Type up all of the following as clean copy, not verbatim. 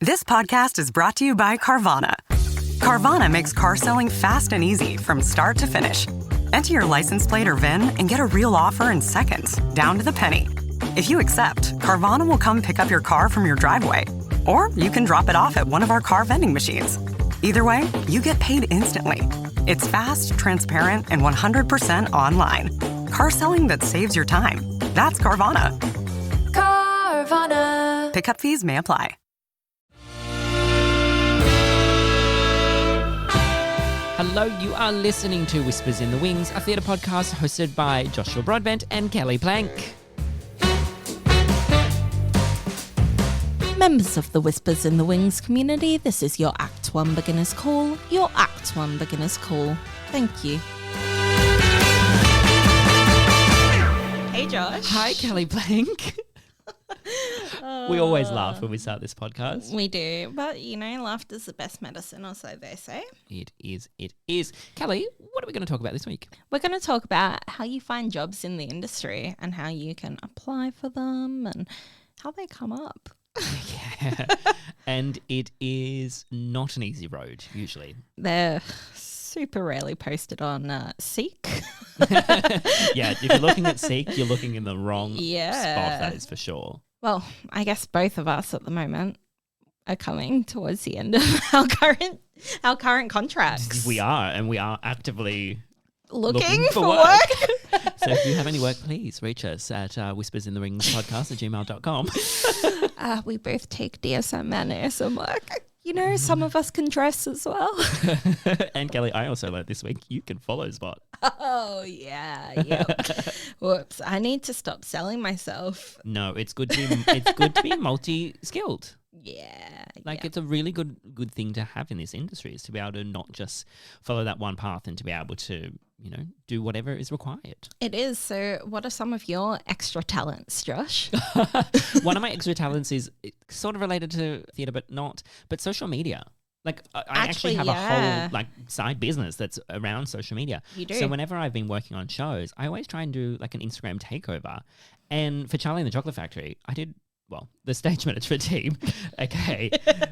This podcast is brought to you by Carvana. Carvana makes car selling fast and easy from start to finish. Enter your license plate or VIN and get a real offer in seconds, down to the penny. If you accept, Carvana will come pick up your car from your driveway. Or you can drop it off at one of our car vending machines. Either way, you get paid instantly. It's fast, transparent, and 100% online. Car selling that saves your time. That's Carvana. Carvana. Pickup fees may apply. Hello, you are listening to Whispers in the Wings, a theatre podcast hosted by Joshua Broadbent and Kelly Plank. Members of the Whispers in the Wings community, this is your Act 1 Beginner's Call. Your Act 1 Beginner's Call. Thank you. Hey, Josh. Hi, Kelly Plank. We always laugh when we start this podcast. We do, but you know, laughter's the best medicine, or so they say. It is. Kelly, what are we going to talk about this week? We're going to talk about how you find jobs in the industry and how you can apply for them and how they come up. Yeah. And it is not an easy road, usually. They're super rarely posted on Seek. Yeah, if you're looking at Seek, you're looking in the wrong spot, that is for sure. Well, I guess both of us at the moment are coming towards the end of our current contracts. We are, and we are actively looking for work. So if you have any work, please reach us at whispersintheringspodcast@gmail.com. We both take DSM and ASM work. You know, some of us can dress as well. And Kelly, I also learned this week you can follow Spot. Oh, yeah. Whoops. I need to stop selling myself. No, it's good to be multi-skilled. Yeah. It's a really good thing to have in this industry, is to be able to not just follow that one path and to be able to, do whatever is required. It is. So what are some of your extra talents, Josh? One of my extra talents is sort of related to theatre, but social media. I actually have a whole side business that's around social media. You do. So whenever I've been working on shows, I always try and do an Instagram takeover. And for Charlie and the Chocolate Factory, I did, the stage management team, okay,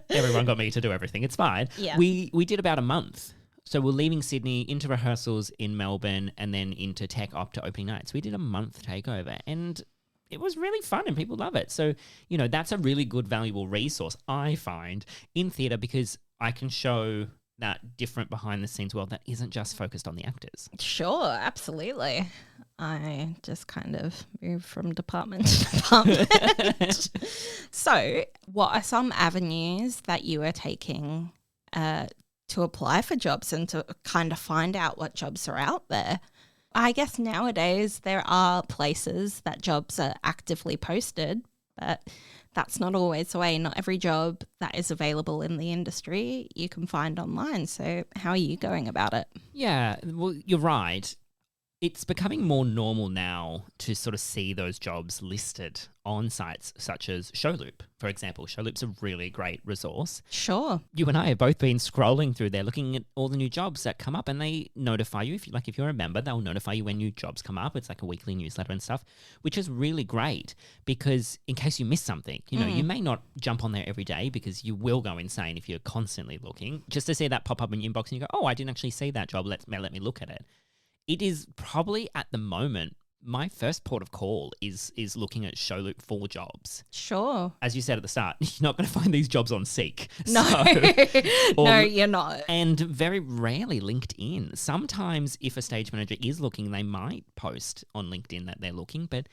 everyone got me to do everything. It's fine. Yeah. We did about a month. So we're leaving Sydney into rehearsals in Melbourne and then into tech up to opening nights. We did a month takeover and it was really fun and people love it. So, that's a really good, valuable resource, I find, in theatre, because I can show that different behind the scenes world that isn't just focused on the actors. Sure, absolutely. I just kind of move from department to department. So what are some avenues that you are taking to apply for jobs and to kind of find out what jobs are out there? I guess nowadays there are places that jobs are actively posted, but that's not always the way. Not every job that is available in the industry you can find online. So how are you going about it? Yeah, well, you're right. It's becoming more normal now to sort of see those jobs listed on sites such as Showloop, for example. Showloop's a really great resource. Sure. You and I have both been scrolling through there looking at all the new jobs that come up, and they notify you. If you're a member, they'll notify you when new jobs come up. It's like a weekly newsletter and stuff, which is really great because in case you miss something, you may not jump on there every day because you will go insane if you're constantly looking. Just to see that pop up in your inbox and you go, oh, I didn't actually see that job. Let me look at it. It is probably at the moment my first port of call is looking at Showloop for jobs. Sure. As you said at the start, you're not going to find these jobs on Seek. No, no, you're not. And very rarely LinkedIn. Sometimes if a stage manager is looking, they might post on LinkedIn that they're looking, but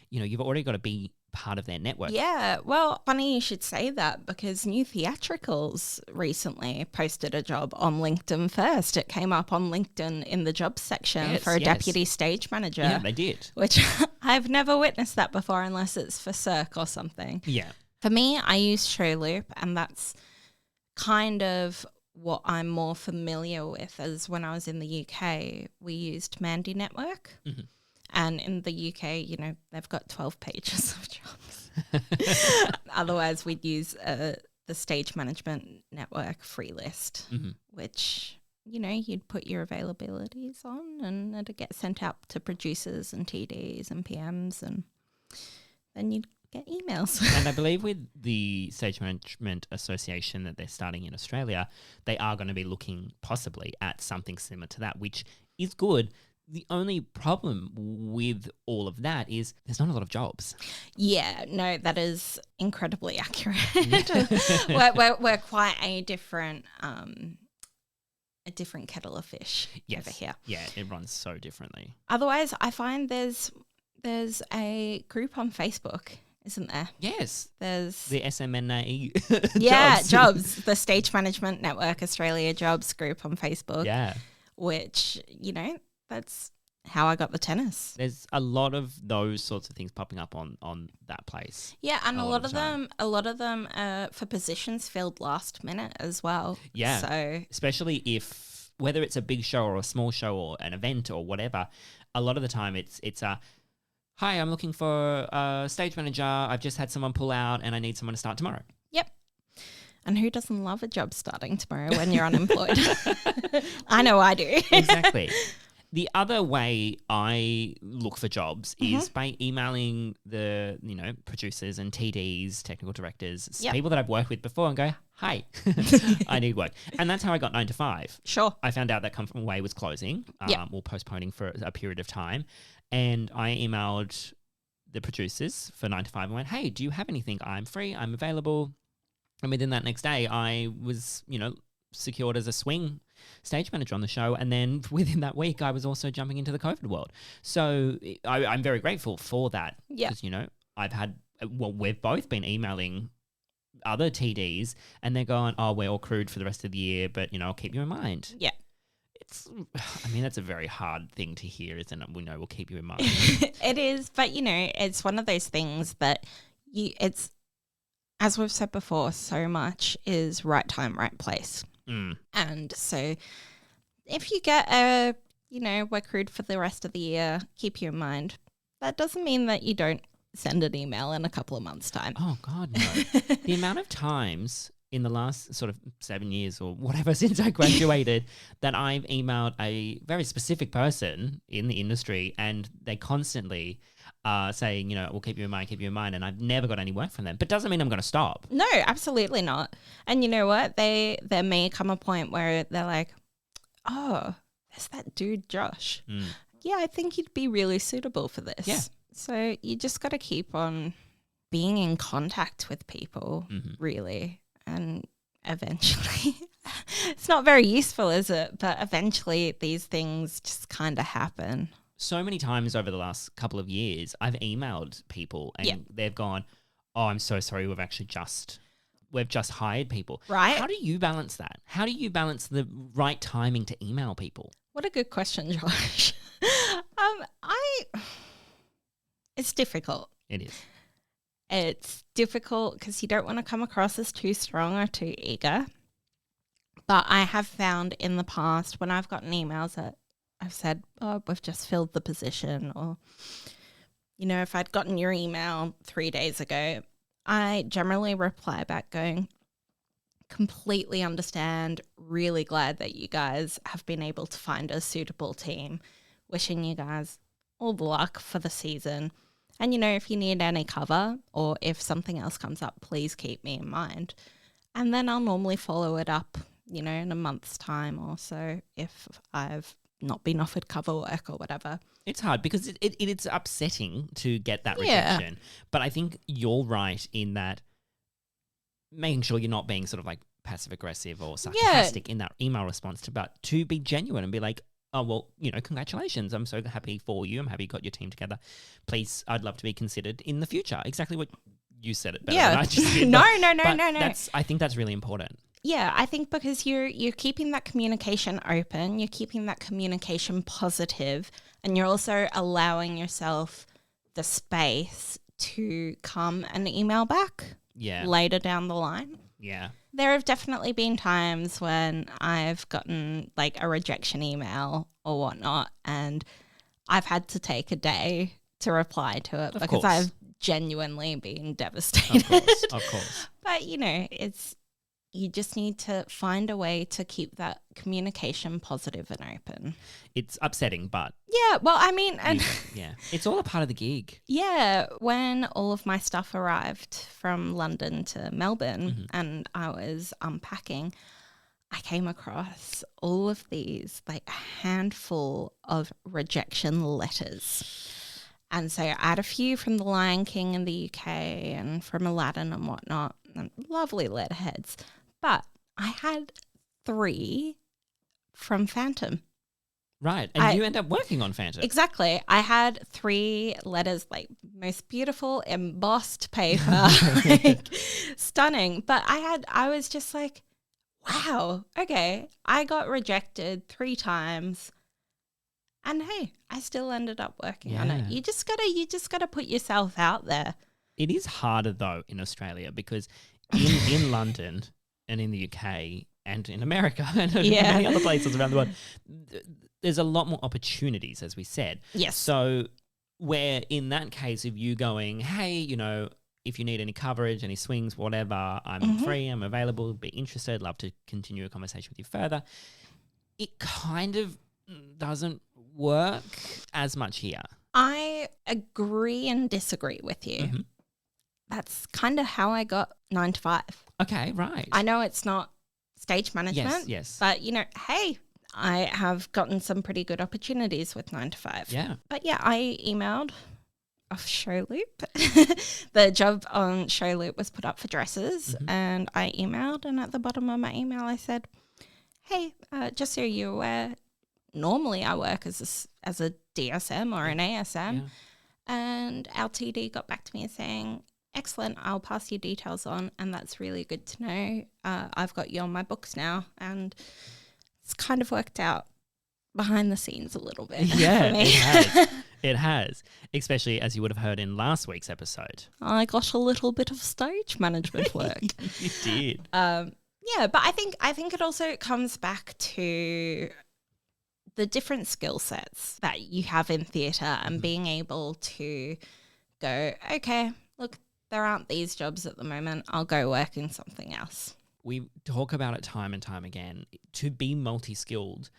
you've already got to be part of their network. Yeah, well, funny you should say that because New Theatricals recently posted a job on LinkedIn first. It came up on LinkedIn in the jobs section for a deputy stage manager. Yeah, they did. Which I've never witnessed that before unless it's for Cirque or something. Yeah. For me, I use Showloop and that's kind of what I'm more familiar with, as when I was in the UK, we used Mandy Network. Mm-hmm. And in the UK, they've got 12 pages of jobs. Otherwise, we'd use the Stage Management Network free list, which, you'd put your availabilities on and it'd get sent out to producers and TDs and PMs, and then you'd get emails. And I believe with the Stage Management Association that they're starting in Australia, they are going to be looking possibly at something similar to that, which is good. The only problem with all of that is there's not a lot of jobs. Yeah, no, that is incredibly accurate. we're quite a different kettle of fish over here. Yeah, it runs so differently. Otherwise, I find there's a group on Facebook, isn't there? Yes. There's the SMNA jobs. The Stage Management Network Australia jobs group on Facebook. Yeah. Which, that's how I got the tennis. There's a lot of those sorts of things popping up on that place. Yeah, and a lot of them are for positions filled last minute as well. Yeah. So especially if whether it's a big show or a small show or an event or whatever, a lot of the time it's a hi, I'm looking for a stage manager. I've just had someone pull out and I need someone to start tomorrow. Yep. And who doesn't love a job starting tomorrow when you're unemployed? I know I do. Exactly. The other way I look for jobs is by emailing the, producers and TDs, technical directors, people that I've worked with before and go, hi, I need work. And that's how I got 9 to 5. Sure. I found out that Come From Away was closing or postponing for a period of time. And I emailed the producers for 9 to 5 and went, hey, do you have anything? I'm free. I'm available. And within that next day, I was, secured as a swing stage manager on the show. And then within that week, I was also jumping into the COVID world. So I'm very grateful for that. Yeah. Because, we've both been emailing other TDs and they're going, oh, we're all crewed for the rest of the year, but, I'll keep you in mind. Yeah. That's a very hard thing to hear, isn't it? We know we'll keep you in mind. It is, but, it's one of those things that it's, as we've said before, so much is right time, right place. And so if you get we're crewed for the rest of the year, keep you in mind, that doesn't mean that you don't send an email in a couple of months' time. Oh, God, no. The amount of times in the last sort of 7 years or whatever since I graduated that I've emailed a very specific person in the industry and they constantly saying, we'll keep you in mind, and I've never got any work from them. But doesn't mean I'm going to stop. No, absolutely not. And you know what? There may come a point where they're like, oh, there's that dude Josh. Yeah, I think he'd be really suitable for this. Yeah. So you just got to keep on being in contact with people, really. And eventually, it's not very useful, is it? But eventually these things just kind of happen. So many times over the last couple of years, I've emailed people and they've gone, oh, I'm so sorry, we've just hired people. Right. How do you balance that? How do you balance the right timing to email people? What a good question, Josh. It's difficult. It is. It's difficult because you don't want to come across as too strong or too eager. But I have found in the past when I've gotten emails that I've said, oh, we've just filled the position, or, if I'd gotten your email 3 days ago, I generally reply back going, completely understand, really glad that you guys have been able to find a suitable team, wishing you guys all the luck for the season. And, if you need any cover or if something else comes up, please keep me in mind. And then I'll normally follow it up, in a month's time or so if I've not been offered cover work or whatever. It's hard because it's upsetting to get that rejection. But I think you're right in that making sure you're not being sort of like passive aggressive or sarcastic in that email response, but to be genuine and be like, oh, well, congratulations. I'm so happy for you. I'm happy you got your team together. Please, I'd love to be considered in the future. Exactly what you said it better than I just did. No. I think that's really important. Yeah, I think because you're keeping that communication open, you're keeping that communication positive, and you're also allowing yourself the space to come and email back later down the line. Yeah. There have definitely been times when I've gotten like a rejection email or whatnot, and I've had to take a day to reply to it because I've genuinely been devastated. Of course. But, it's you just need to find a way to keep that communication positive and open. It's upsetting, but Yeah, well, I mean, and yeah, it's all a part of the gig. yeah, when all of my stuff arrived from London to Melbourne and I was unpacking, I came across all of these, like a handful of rejection letters. And so I had a few from The Lion King in the UK and from Aladdin and whatnot, and lovely letterheads. But I had 3 from Phantom. Right. And you end up working on Phantom. Exactly. I had 3 letters, like most beautiful embossed paper, like, stunning. But I was just like, wow, okay. I got rejected 3 times. And hey, I still ended up working on it. You just gotta put yourself out there. It is harder though in Australia because in London and in the UK and in America and many other places around the world, there's a lot more opportunities, as we said. Yes. So where in that case of you going, hey, you know, if you need any coverage, any swings, whatever, I'm free, I'm available, be interested, love to continue a conversation with you further. It kind of doesn't work as much here. I agree and disagree with you. That's kind of how I got 9 to 5. Okay, right. I know it's not stage management. Yes. But, you know, hey, I have gotten some pretty good opportunities with 9 to 5. Yeah. But yeah, I emailed off Showloop. The job on Showloop was put up for dresses and I emailed, and at the bottom of my email I said, hey, just so you're aware, normally I work as a DSM or an ASM, and our TD got back to me saying, excellent, I'll pass your details on, and that's really good to know. I've got you on my books now, and it's kind of worked out behind the scenes a little bit. Yeah, for me. it has. It has, especially as you would have heard in last week's episode. I got a little bit of stage management work. You did. Yeah, but I think it also comes back to the different skill sets that you have in theatre and being able to go, okay, look, there aren't these jobs at the moment. I'll go work in something else. We talk about it time and time again. To be multi-skilled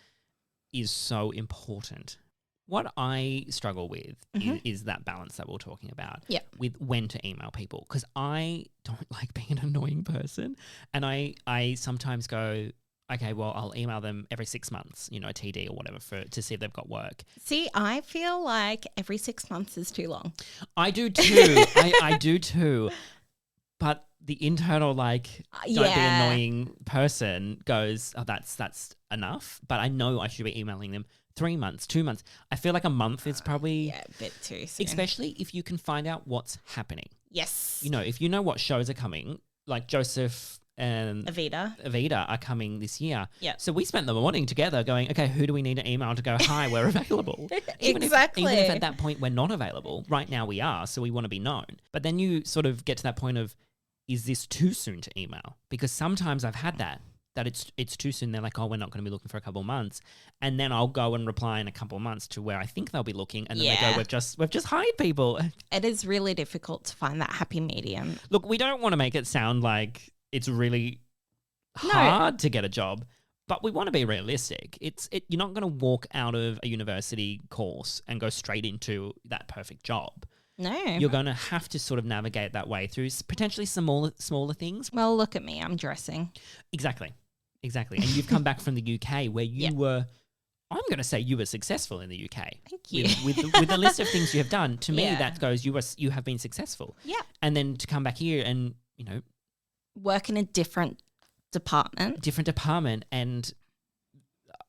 is so important. What I struggle with is that balance that we're talking about with when to email people, because I don't like being an annoying person, and I sometimes go, okay, well, I'll email them every 6 months, you know, a TD or whatever, to see if they've got work. See, I feel like every 6 months is too long. I do too. I do too. But the internal, like, don't be annoying person goes, oh, that's enough. But I know I should be emailing them 3 months, 2 months. I feel like a month is probably a bit too soon. Especially if you can find out what's happening. Yes. You know, if you know what shows are coming, like Joseph and Avida are coming this year. Yeah. So we spent the morning together going, okay, who do we need to email to go, hi, we're available. Exactly. Even if at that point we're not available, right now we are, so we want to be known. But then you sort of get to that point of, is this too soon to email? Because sometimes I've had that it's too soon. They're like, oh, we're not going to be looking for a couple of months. And then I'll go and reply in a couple of months to where I think they'll be looking. And then they go, we've just hired people. It is really difficult to find that happy medium. Look, we don't want to make it sound like it's really hard to get a job, but we want to be realistic. You're not going to walk out of a university course and go straight into that perfect job. No. You're going to have to sort of navigate that way through potentially some smaller things. Well, look at me. I'm dressing. Exactly. And you've come back from the UK where you were, I'm going to say you were successful in the UK. Thank you. With the list of things you have done, to me that goes, you have been successful. Yeah. And then to come back here and, you know, work in a different department. And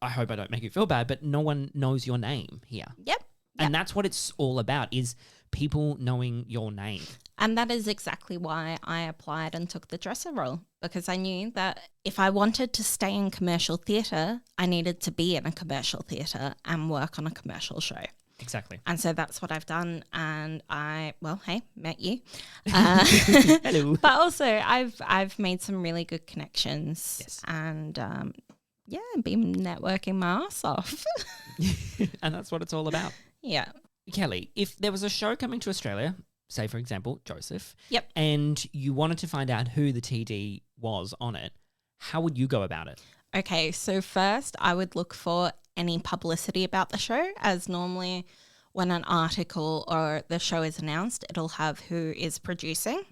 I hope I don't make you feel bad, but no one knows your name here. Yep. And that's what it's all about, is people knowing your name. And that is exactly why I applied and took the dresser role, because I knew that if I wanted to stay in commercial theatre, I needed to be in a commercial theatre and work on a commercial show. Exactly. And so that's what I've done. And met you. Hello. But also I've made some really good connections. Yes. And been networking my ass off. And that's what it's all about. Yeah. Kelly, if there was a show coming to Australia, say for example, Joseph, Yep. and you wanted to find out who the TD was on it, How would you go about it? Okay, so first I would look for any publicity about the show, as normally when an article or the show is announced, it'll have who is producing,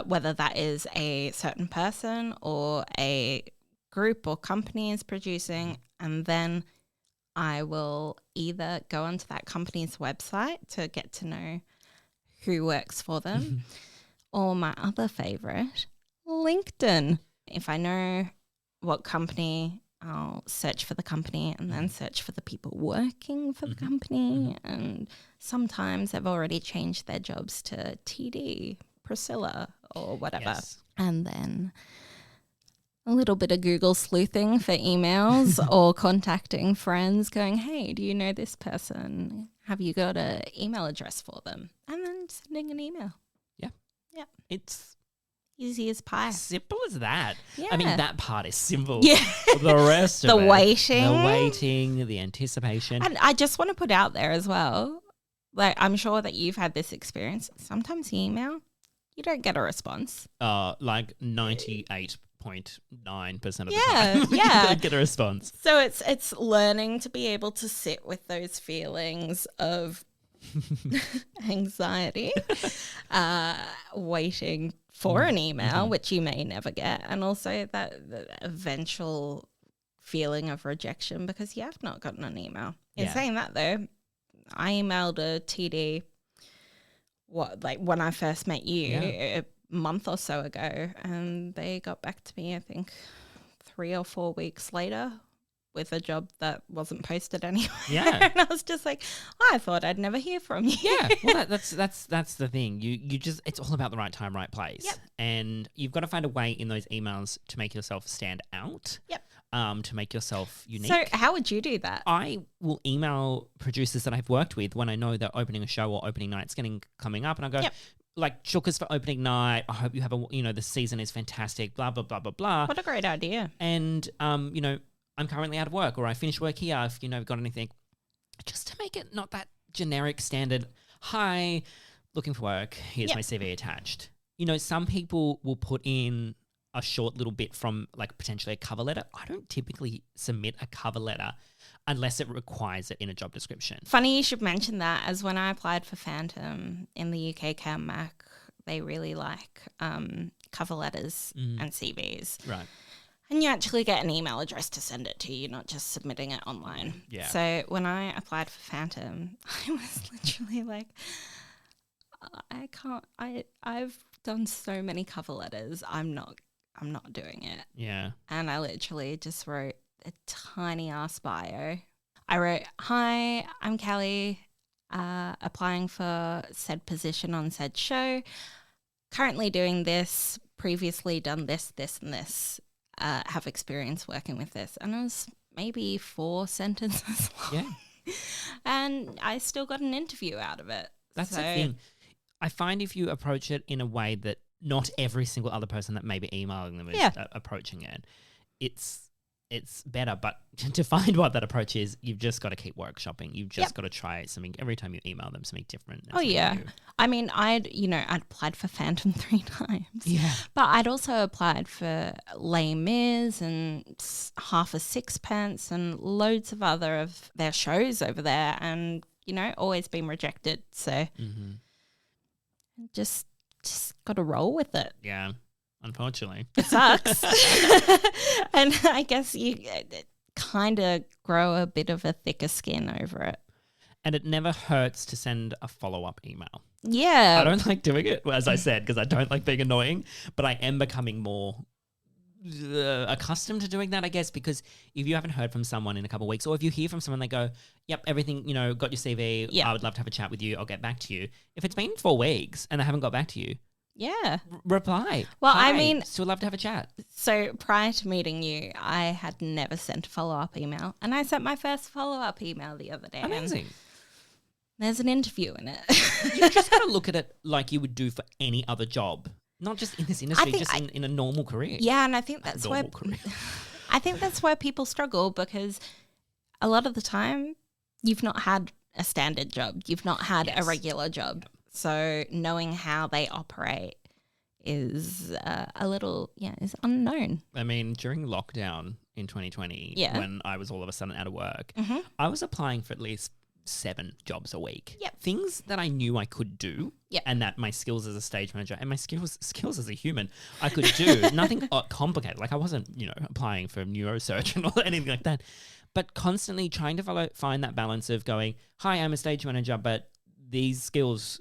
whether that is a certain person or a group or company is producing, and then I will either go onto that company's website to get to know who works for them, or my other favorite, LinkedIn. If I know what company, I'll search for the company and then search for the people working for the company. And sometimes they've already changed their jobs to TD, Priscilla, or whatever. Yes. And then a little bit of Google sleuthing for emails or contacting friends going, hey, do you know this person? Have you got an email address for them? And then sending an email. Yeah. Yeah. It's Easy as pie. simple as that. Yeah. I mean, that part is simple. Yeah. The rest of The it, waiting. The waiting, the anticipation. And I just want to put out there as well, like I'm sure that you've had this experience. Sometimes you email, you don't get a response. Like 98.9% of the Yeah, time. yeah. You don't get a response. So it's learning to be able to sit with those feelings of anxiety, waiting for an email, which you may never get, and also that the eventual feeling of rejection because you have not gotten an email. In Yeah. saying that though, I emailed a TD when I first met you a month or so ago, and they got back to me I think 3 or 4 weeks later with a job that wasn't posted anywhere. Yeah. And I was just like, I thought I'd never hear from you. Yeah, well, that's the thing. You just, it's all about the right time, right place. Yep. And you've got to find a way in those emails to make yourself stand out. Yep. To make yourself unique. So how would you do that? I will email producers that I've worked with when I know they're opening a show or opening night's coming up, and I go, like, chookers for opening night. I hope you have the season is fantastic. Blah blah blah blah blah. What a great idea. And I'm currently out of work, or I finished work here. If got anything, just to make it not that generic standard. Hi, looking for work. Here's my CV attached. Some people will put in a short little bit from like potentially a cover letter. I don't typically submit a cover letter unless it requires it in a job description. Funny you should mention that, as when I applied for Phantom in the UK CAMAC, they really like cover letters and CVs. Right. And you actually get an email address to send it to. You're not just submitting it online. Yeah. So when I applied for Phantom, I was literally like, I can't. I've done so many cover letters. I'm not doing it. Yeah. And I literally just wrote a tiny ass bio. I wrote, hi, I'm Kelly, applying for said position on said show. Currently doing this, previously done this, this, and this. Have experience working with this. And it was maybe 4 sentences long. Yeah. And I still got an interview out of it. That's the thing. I find if you approach it in a way that not every single other person that may be emailing them is approaching it, it's better. But to find what that approach is, you've just got to keep workshopping. You've just got to try something every time you email them, something different. Oh yeah. I mean, I'd applied for Phantom 3 times. Yeah. But I'd also applied for Les Mis and Half a Sixpence and loads of other of their shows over there, and always been rejected. So just got to roll with it. Yeah, unfortunately. It sucks. And I guess you kind of grow a bit of a thicker skin over it. And it never hurts to send a follow-up email. Yeah. I don't like doing it, as I said, because I don't like being annoying, but I am becoming more accustomed to doing that, I guess, because if you haven't heard from someone in a couple of weeks, or if you hear from someone, they go, yep, everything, got your CV, I would love to have a chat with you, I'll get back to you. If it's been 4 weeks and they haven't got back to you, reply. Well, Hi, I mean, still love to have a chat. So prior to meeting you, I had never sent a follow-up email, and I sent my first follow-up email the other day. Amazing. There's an interview in it. You just got to look at it like you would do for any other job, not just in this industry, just in a normal career. Yeah, and I think that's why I think that's why people struggle, because a lot of the time you've not had a standard job, you've not had a regular job. So knowing how they operate is a little, is unknown. I mean, during lockdown in 2020, when I was all of a sudden out of work, I was applying for at least 7 jobs a week. Yep. Things that I knew I could do, Yep. and that my skills as a stage manager and my skills as a human, I could do. Nothing complicated. Like I wasn't, applying for neurosurgeon or anything like that. But constantly trying to find that balance of going, hi, I'm a stage manager, but these skills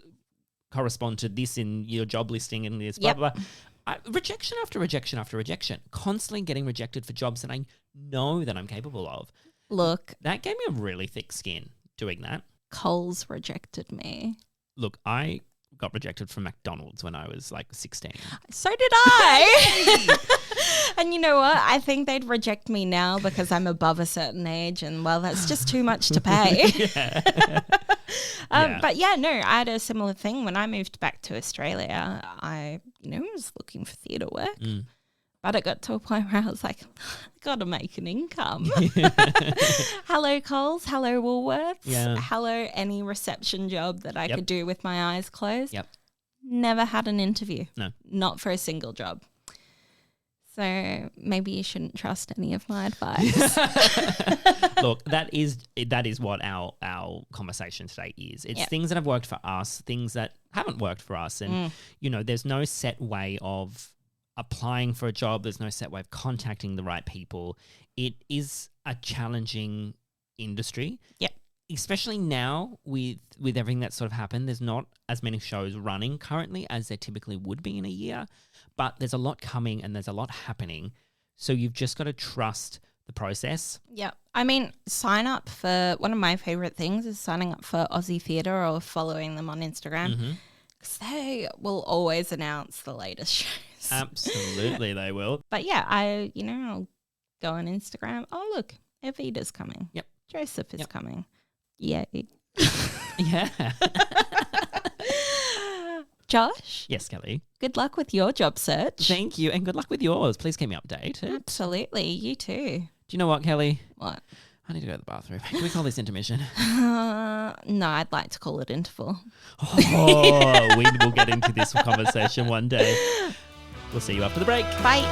correspond to this in your job listing and this, blah, blah, blah. Rejection after rejection after rejection. Constantly getting rejected for jobs that I know that I'm capable of. Look, That gave me a really thick skin doing that. Coles rejected me. Look, I got rejected from McDonald's when I was like 16. So did I. And you know what? I think they'd reject me now because I'm above a certain age and, well, that's just too much to pay. But I had a similar thing. When I moved back to Australia, I, was looking for theatre work. But it got to a point where I was like, I've got to make an income. Hello, Coles. Hello, Woolworths. Yeah. Hello, any reception job that I could do with my eyes closed. Yep. Never had an interview. No. Not for a single job. So maybe you shouldn't trust any of my advice. Look, that is what our conversation today is. It's things that have worked for us, things that haven't worked for us. And, there's no set way of applying for a job. There's no set way of contacting the right people. It is a challenging industry. Yep. Especially now with everything that's sort of happened. There's not as many shows running currently as there typically would be in a year, but there's a lot coming and there's a lot happening. So you've just got to trust the process. Yeah. I mean, sign up for, one of my favorite things is signing up for Aussie Theatre or following them on Instagram. Because they will always announce the latest shows. Absolutely, they will. But I'll go on Instagram. Oh, look, Evita's coming. Yep. Joseph is coming. Yay. Yeah. Josh? Yes, Kelly. Good luck with your job search. Thank you, and good luck with yours. Please keep me updated. Absolutely. You too. Do you know what, Kelly? What? I need to go to the bathroom. Can we call this intermission? No, I'd like to call it interval. Oh, we will get into this conversation one day. We'll see you after the break. Bye.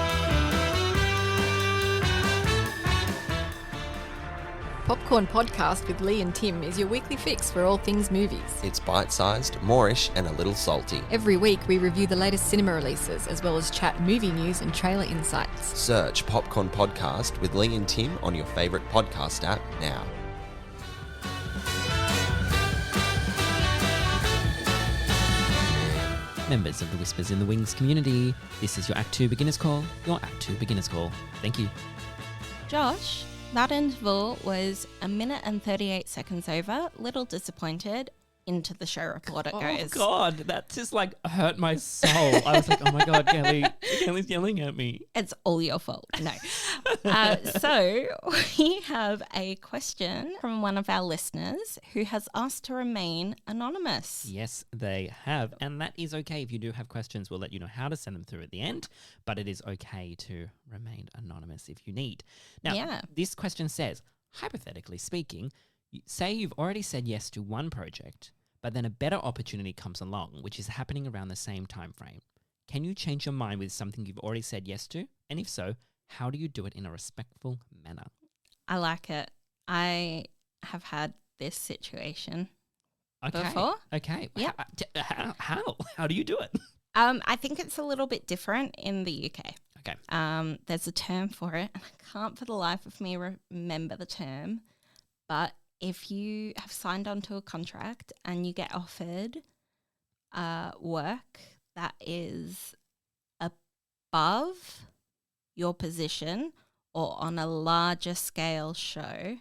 Popcorn Podcast with Lee and Tim is your weekly fix for all things movies. It's bite-sized, moorish and a little salty. Every week we review the latest cinema releases as well as chat movie news and trailer insights. Search Popcorn Podcast with Lee and Tim on your favourite podcast app now. Members of the Whispers in the Wings community, this is your Act 2 Beginner's Call. Your Act 2 Beginner's Call. Thank you. Josh, that interval was 1 minute and 38 seconds over. Little disappointed. Into the show report it goes. Oh, God, that just hurt my soul. I was like, oh, my God, Kelly's yelling at me. It's all your fault. No. So we have a question from one of our listeners who has asked to remain anonymous. Yes, they have. And that is okay. If you do have questions, we'll let you know how to send them through at the end. But it is okay to remain anonymous if you need. Now, this question says, hypothetically speaking, say you've already said yes to one project, but then a better opportunity comes along, which is happening around the same time frame. Can you change your mind with something you've already said yes to? And if so, how do you do it in a respectful manner? I like it. I have had this situation Okay. before. Okay. Yep. How do you do it? I think it's a little bit different in the UK. Okay. There's a term for it, and I can't for the life of me remember the term. But if you have signed onto a contract and you get offered work that is above your position or on a larger scale show,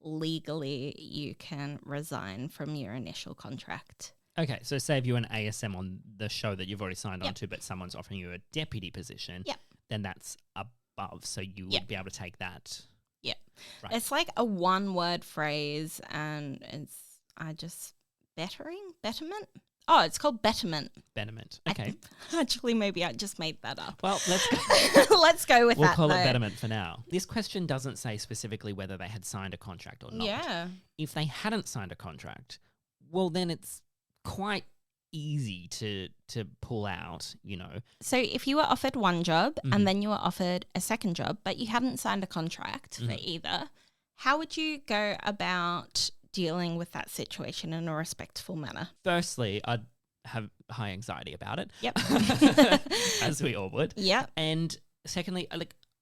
legally you can resign from your initial contract. Okay, so say if you're an ASM on the show that you've already signed on to, but someone's offering you a deputy position, then that's above, so you would be able to take that. Yeah. Right. It's like a one-word phrase, and it's betterment? Oh, it's called betterment. Betterment. Okay. Actually, maybe I just made that up. Well, let's go. Let's go with we'll that. We'll call though. it betterment for now. This question doesn't say specifically whether they had signed a contract or not. Yeah. If they hadn't signed a contract, well, then it's quite easy to pull out, you know. So if you were offered one job and then you were offered a second job, but you hadn't signed a contract for either, how would you go about dealing with that situation in a respectful manner? Firstly, I'd have high anxiety about it. Yep. As we all would. Yep. And secondly,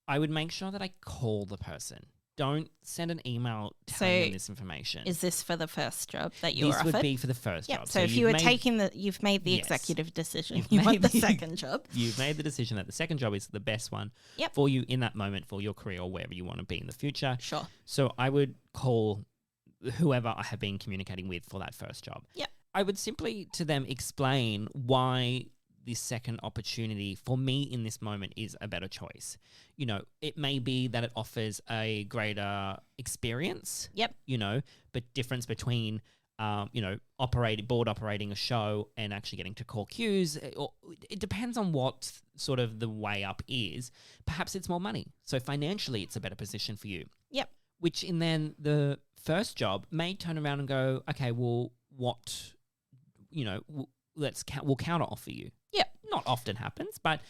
I would make sure that I call the person. Don't send an email telling them this information. Is this for the first job that you were offered? This would be for the first Yep. job. So if you've made the executive decision. You want the second job. You've made the decision that the second job is the best one Yep. for you in that moment, for your career or wherever you want to be in the future. Sure. So I would call whoever I have been communicating with for that first job. Yep. I would simply to them explain why this second opportunity for me in this moment is a better choice. You know, it may be that it offers a greater experience. Yep. You know, but difference between, board operating a show and actually getting to call cues. It depends on what sort of the way up is. Perhaps it's more money. So financially, it's a better position for you. Yep. Which in then the first job may turn around and go, okay, well, what, you know, we'll counter offer you. Yep. Not often happens, but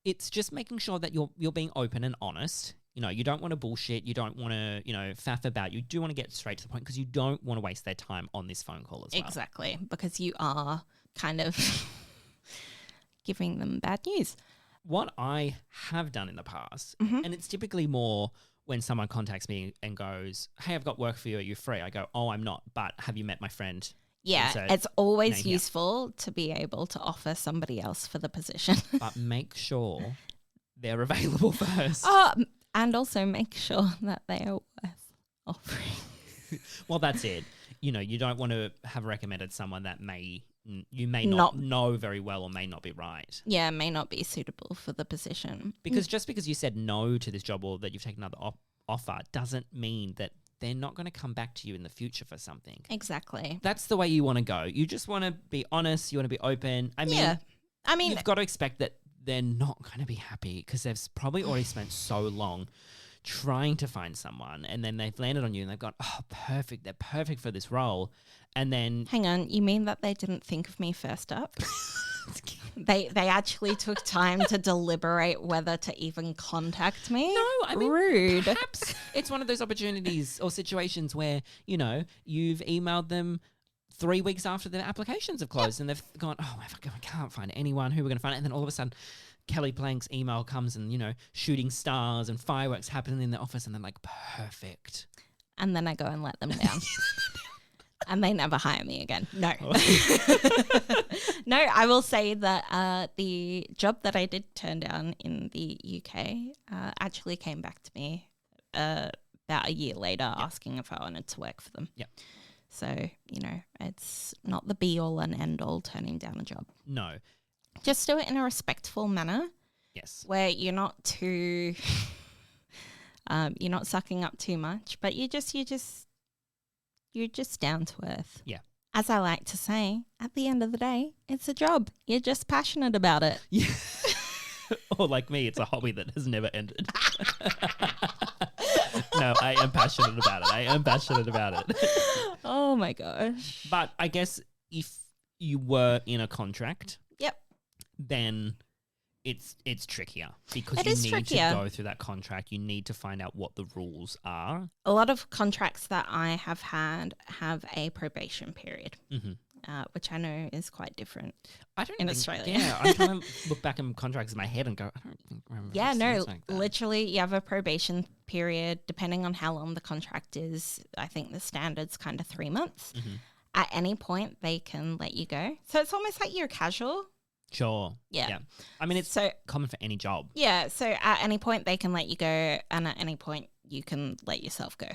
it's just making sure that you're being open and honest. You know, you don't want to bullshit. You don't want to, faff about. You do want to get straight to the point because you don't want to waste their time on this phone call as well. Exactly, because you are kind of giving them bad news. What I have done in the past, and it's typically more when someone contacts me and goes, hey, I've got work for you. Are you free? I go, oh, I'm not, but have you met my friend? Yeah, it's always useful to be able to offer somebody else for the position. But make sure they're available first. And also make sure that they are worth offering. Well, that's it. You know, you don't want to have recommended someone that you may not know very well or may not be right. Yeah, may not be suitable for the position. Because just because you said no to this job or that you've taken another offer doesn't mean that they're not going to come back to you in the future for something. Exactly. That's the way you want to go. You just want to be honest. You want to be open. I mean, you've got to expect that they're not going to be happy because they've probably already spent so long trying to find someone, and then they've landed on you and they've gone, oh, perfect. They're perfect for this role. And then... Hang on, you mean that they didn't think of me first up? They actually took time to deliberate whether to even contact me? No, I mean, rude. Perhaps it's one of those opportunities or situations where, you've emailed them 3 weeks after their applications have closed and they've gone, oh, I can't find anyone. Who we're going to find? And then all of a sudden, Kelly Plank's email comes and, shooting stars and fireworks happening in the office and they're like, perfect. And then I go and let them down. And they never hire me again. No. No, I will say that the job that I did turn down in the UK actually came back to me about a year later asking if I wanted to work for them. Yeah. So, it's not the be-all and end-all turning down a job. No. Just do it in a respectful manner. Yes. Where you're not too... you're not sucking up too much, but you're just down to earth. Yeah. As I like to say, at the end of the day, it's a job. You're just passionate about it. Yeah. Or like me, it's a hobby that has never ended. No, I am passionate about it. Oh my gosh. But I guess if you were in a contract, yep, then it's trickier because it you is need trickier. to go through that contract. You need to find out what the rules are. A lot of contracts that I have had have a probation period, which I know is quite different in Australia. Yeah, I'm trying to look back in contracts in my head and go, I don't remember. Yeah, no, like that. literally you have a probation period depending on how long the contract is. I think the standard's kind of 3 months. At any point, they can let you go. So it's almost like you're casual. Sure. Yeah. I mean, it's common for any job. Yeah. So at any point they can let you go, and at any point you can let yourself go.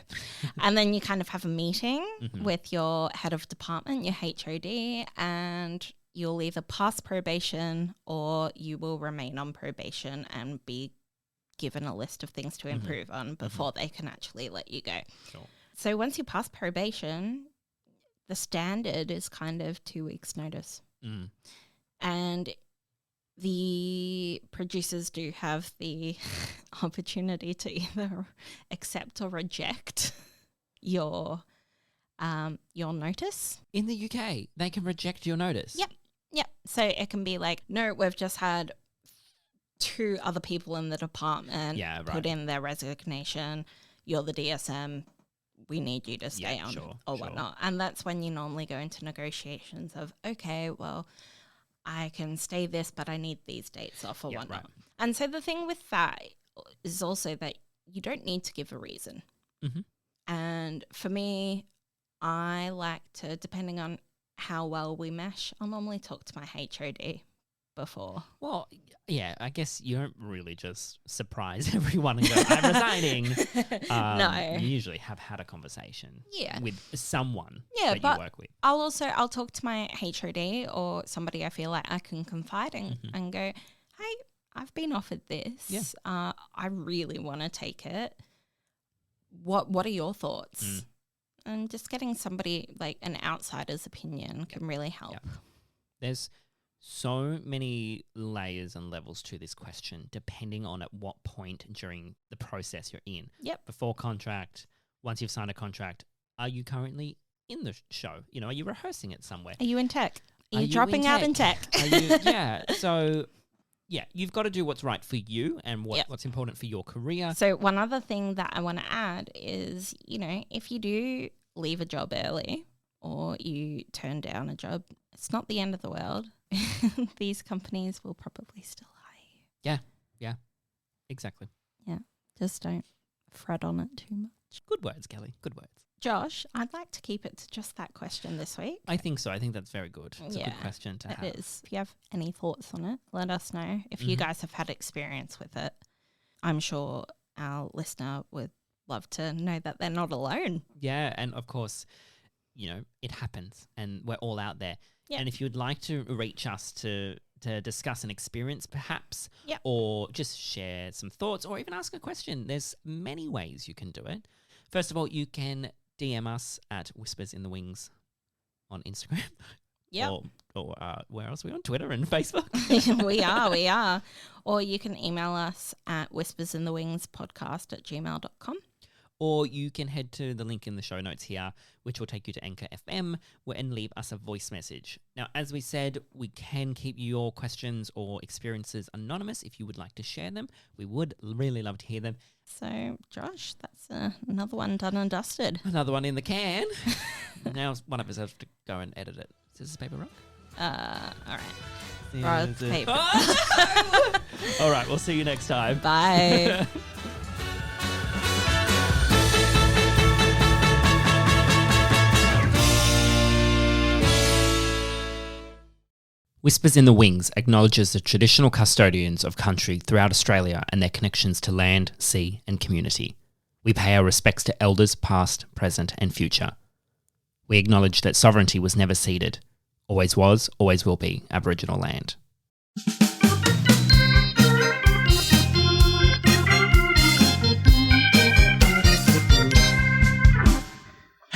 And then you kind of have a meeting with your head of department, your HOD, and you'll either pass probation or you will remain on probation and be given a list of things to improve on before they can actually let you go. Sure. So once you pass probation, the standard is kind of 2 weeks' notice. And the producers do have the opportunity to either accept or reject your notice. In the UK, they can reject your notice. Yep. Yeah. So it can be like, no, we've just had 2 other people in the department put in their resignation. You're the DSM. We need you to stay on or whatnot. And that's when you normally go into negotiations of, okay, well, I can stay this, but I need these dates off or whatnot. Right. And so the thing with that is also that you don't need to give a reason. Mm-hmm. And for me, I like to, depending on how well we mesh, I'll normally talk to my HOD before. Well, yeah, I guess you don't really just surprise everyone and go, I'm resigning. No. You usually have had a conversation with someone that you work with. I'll talk to my HOD or somebody I feel like I can confide in and go, hey, I've been offered this. Yeah. I really want to take it. What are your thoughts? And just getting somebody, like an outsider's opinion can really help. Yeah. There's so many layers and levels to this question, depending on at what point during the process you're in. Yep. Before contract, once you've signed a contract, are you currently in the show? You know, are you rehearsing it somewhere? Are you in tech? Are you dropping out in tech? So, you've got to do what's right for you and what's important for your career. So one other thing that I want to add is, you know, if you do leave a job early or you turn down a job, it's not the end of the world. These companies will probably still hire you. Yeah, exactly. Yeah, just don't fret on it too much. Good words, Kelly. Good words. Josh, I'd like to keep it to just that question this week. I think so. I think that's very good. It's a good question to have. It is. If you have any thoughts on it, let us know. If you guys have had experience with it, I'm sure our listener would love to know that they're not alone. Yeah, and of course, you know, it happens and we're all out there. Yeah. And if you'd like to reach us to discuss an experience perhaps or just share some thoughts or even ask a question, there's many ways you can do it. First of all, you can DM us at Whispers in the Wings on Instagram. Yeah. Or where else are we on? Twitter and Facebook? We are. Or you can email us at whispersinthewingspodcast@gmail.com. Or you can head to the link in the show notes here, which will take you to Anchor FM, and leave us a voice message. Now, as we said, we can keep your questions or experiences anonymous if you would like to share them. We would really love to hear them. So, Josh, that's another one done and dusted. Another one in the can. Now one of us has to go and edit it. Scissors, paper, rock? All right. Rock, paper. All right, we'll see you next time. Bye. Whispers in the Wings acknowledges the traditional custodians of country throughout Australia and their connections to land, sea and community. We pay our respects to elders past, present and future. We acknowledge that sovereignty was never ceded, always was, always will be Aboriginal land.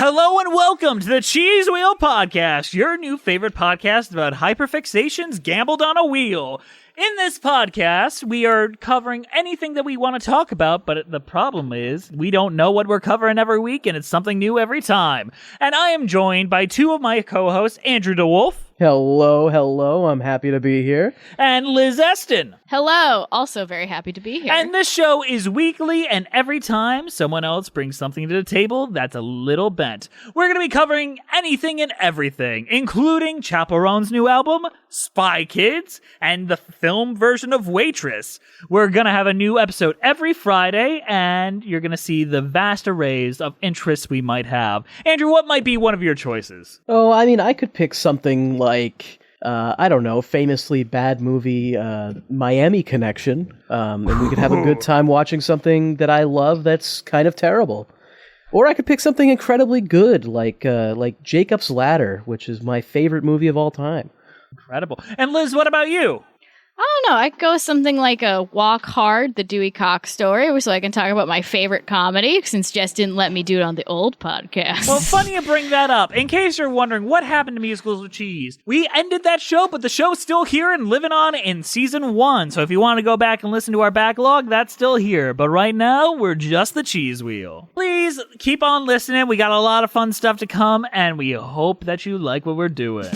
Hello and welcome to the Cheese Wheel Podcast, your new favorite podcast about hyperfixations gambled on a wheel. In this podcast, we are covering anything that we want to talk about, but the problem is we don't know what we're covering every week, and it's something new every time. And I am joined by 2 of my co-hosts, Andrew DeWolf. Hello. I'm happy to be here. And Liz Eston. Hello. Also very happy to be here. And this show is weekly, and every time someone else brings something to the table that's a little bent. We're going to be covering anything and everything, including Chaperone's new album, Spy Kids, and the film version of Waitress. We're going to have a new episode every Friday, and you're going to see the vast arrays of interests we might have. Andrew, what might be one of your choices? Oh, I mean, I could pick something like, I don't know, famously bad movie, Miami Connection, and we could have a good time watching something that I love that's kind of terrible. Or I could pick something incredibly good, like Jacob's Ladder, which is my favorite movie of all time. Incredible. And Liz, what about you? I don't know. I'd go with something like a Walk Hard, the Dewey Cox story, so I can talk about my favorite comedy, since Jess didn't let me do it on the old podcast. Well, funny you bring that up. In case you're wondering what happened to Musicals with Cheese, we ended that show, but the show's still here and living on in season 1. So if you want to go back and listen to our backlog, that's still here. But right now, we're just the Cheese Wheel. Please keep on listening. We got a lot of fun stuff to come, and we hope that you like what we're doing.